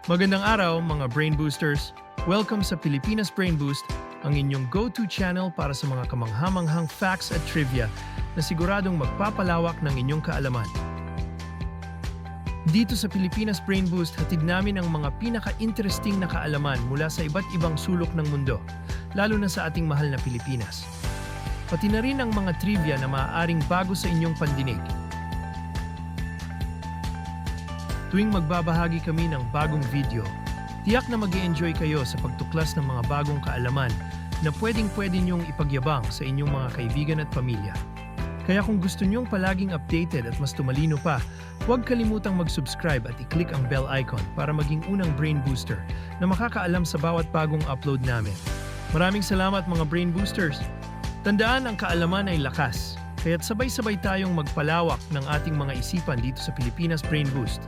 Magandang araw mga Brain Boosters! Welcome sa Pilipinas Brain Boost, ang inyong go-to channel para sa mga kamanghamanghang facts at trivia na siguradong magpapalawak ng inyong kaalaman. Dito sa Pilipinas Brain Boost, hatid namin ang mga pinaka-interesting na kaalaman mula sa iba't ibang sulok ng mundo, lalo na sa ating mahal na Pilipinas. Pati na rin ang mga trivia na maaaring bago sa inyong pandinig. Tuwing magbabahagi kami ng bagong video, tiyak na mag-e-enjoy kayo sa pagtuklas ng mga bagong kaalaman na pwedeng-pwede niyong ipagyabang sa inyong mga kaibigan at pamilya. Kaya kung gusto niyong palaging updated at mas tumalino pa, huwag kalimutang mag-subscribe at i-click ang bell icon para maging unang Brain Booster na makakaalam sa bawat bagong upload namin. Maraming salamat mga Brain Boosters! Tandaan, ang kaalaman ay lakas, kaya't sabay-sabay tayong magpalawak ng ating mga isipan dito sa Pilipinas Brain Boost.